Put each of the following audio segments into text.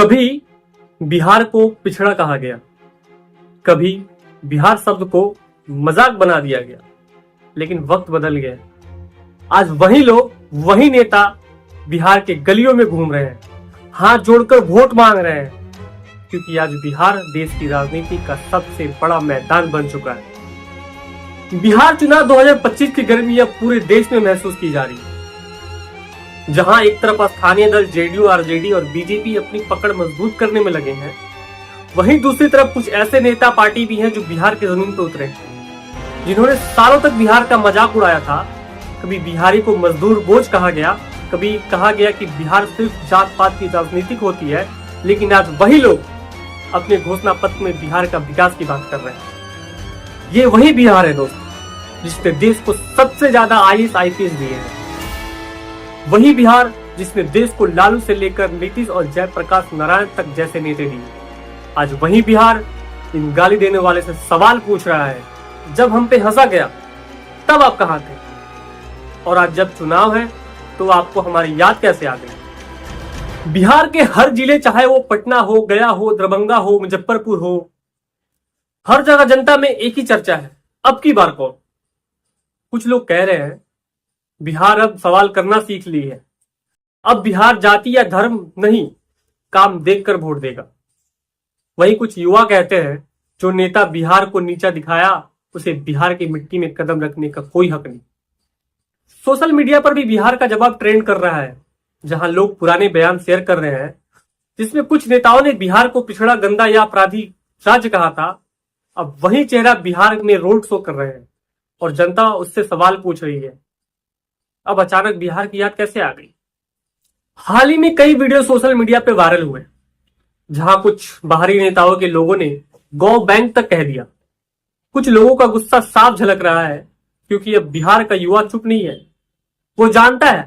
कभी बिहार को पिछड़ा कहा गया, कभी बिहार शब्द को मजाक बना दिया गया, लेकिन वक्त बदल गया। आज वही लोग, वही नेता बिहार के गलियों में घूम रहे हैं, हाथ जोड़कर वोट मांग रहे हैं, क्योंकि आज बिहार देश की राजनीति का सबसे बड़ा मैदान बन चुका है। बिहार चुनाव 2025 की गर्मी अब पूरे देश में महसूस की जा रही है। जहां एक तरफ स्थानीय दल जेडीयू, आरजेडी और बीजेपी अपनी पकड़ मजबूत करने में लगे हैं, वहीं दूसरी तरफ कुछ ऐसे नेता पार्टी भी हैं जो बिहार की जमीन पर उतरे, जिन्होंने सालों तक बिहार का मजाक उड़ाया था। कभी बिहारी को मजदूर बोझ कहा गया, कभी कहा गया कि बिहार सिर्फ जात पात की राजनीति होती है, लेकिन आज वही लोग अपने घोषणा पत्र में बिहार का विकास की बात कर रहे हैं। ये वही बिहार है दोस्तों, जिसने देश को सबसे ज्यादा आईएएस आईपीएस दिए हैं। वही बिहार जिसने देश को लालू से लेकर नीतीश और जयप्रकाश नारायण तक जैसे नेता दिए। आज वही बिहार इन गाली देने वाले से सवाल पूछ रहा है, जब हम पे हंसा गया तब आप कहां थे, और आज जब चुनाव है तो आपको हमारी याद कैसे आ गई। बिहार के हर जिले, चाहे वो पटना हो, गया हो, दरभंगा हो, मुजफ्फरपुर हो, हर जगह जनता में एक ही चर्चा है, अब की बार कौन। कुछ लोग कह रहे हैं बिहार अब सवाल करना सीख ली है, अब बिहार जाति या धर्म नहीं, काम देखकर वोट देगा। वहीं कुछ युवा कहते हैं जो नेता बिहार को नीचा दिखाया, उसे बिहार की मिट्टी में कदम रखने का कोई हक नहीं। सोशल मीडिया पर भी बिहार का जवाब ट्रेंड कर रहा है, जहां लोग पुराने बयान शेयर कर रहे हैं, जिसमें कुछ नेताओं ने बिहार को पिछड़ा, गंदा या अपराधी राज्य कहा था। अब वही चेहरा बिहार में रोड शो कर रहे हैं और जनता उससे सवाल पूछ रही है, अब अचानक बिहार की याद कैसे आ गई। हाल ही में कई वीडियो सोशल मीडिया पे वायरल हुए, जहां कुछ बाहरी नेताओं के लोगों ने गौ बैंक तक कह दिया। कुछ लोगों का गुस्सा साफ झलक रहा है, क्योंकि अब बिहार का युवा चुप नहीं है। वो जानता है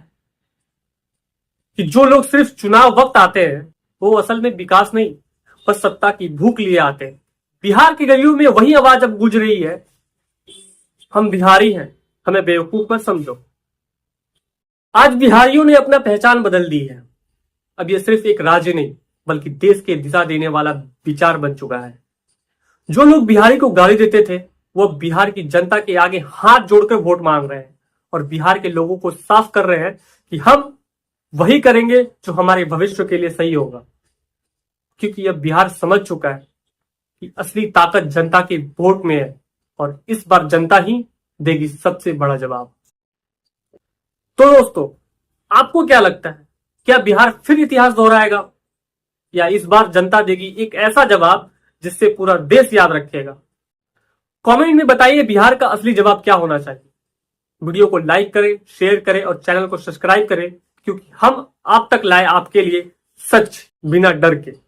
कि जो लोग सिर्फ चुनाव वक्त आते हैं, वो असल में विकास नहीं, बस सत्ता की भूख लिए आते हैं। बिहार की गलियों में वही आवाज अब गूंज रही है, हम बिहारी हैं, हमें बेवकूफ मत समझो। आज बिहारियों ने अपना पहचान बदल दी है। अब यह सिर्फ एक राज्य नहीं, बल्कि देश के दिशा देने वाला विचार बन चुका है। जो लोग बिहारी को गाली देते थे, वो बिहार की जनता के आगे हाथ जोड़कर वोट मांग रहे हैं और बिहार के लोगों को साफ कर रहे हैं कि हम वही करेंगे जो हमारे भविष्य के लिए सही होगा। क्योंकि अब बिहार समझ चुका है कि असली ताकत जनता के वोट में है, और इस बार जनता ही देगी सबसे बड़ा जवाब। तो दोस्तों, आपको क्या लगता है, क्या बिहार फिर इतिहास दोहराएगा, या इस बार जनता देगी एक ऐसा जवाब जिससे पूरा देश याद रखेगा। कमेंट में बताइए बिहार का असली जवाब क्या होना चाहिए। वीडियो को लाइक करें, शेयर करें और चैनल को सब्सक्राइब करें, क्योंकि हम आप तक लाए आपके लिए सच बिना डर के।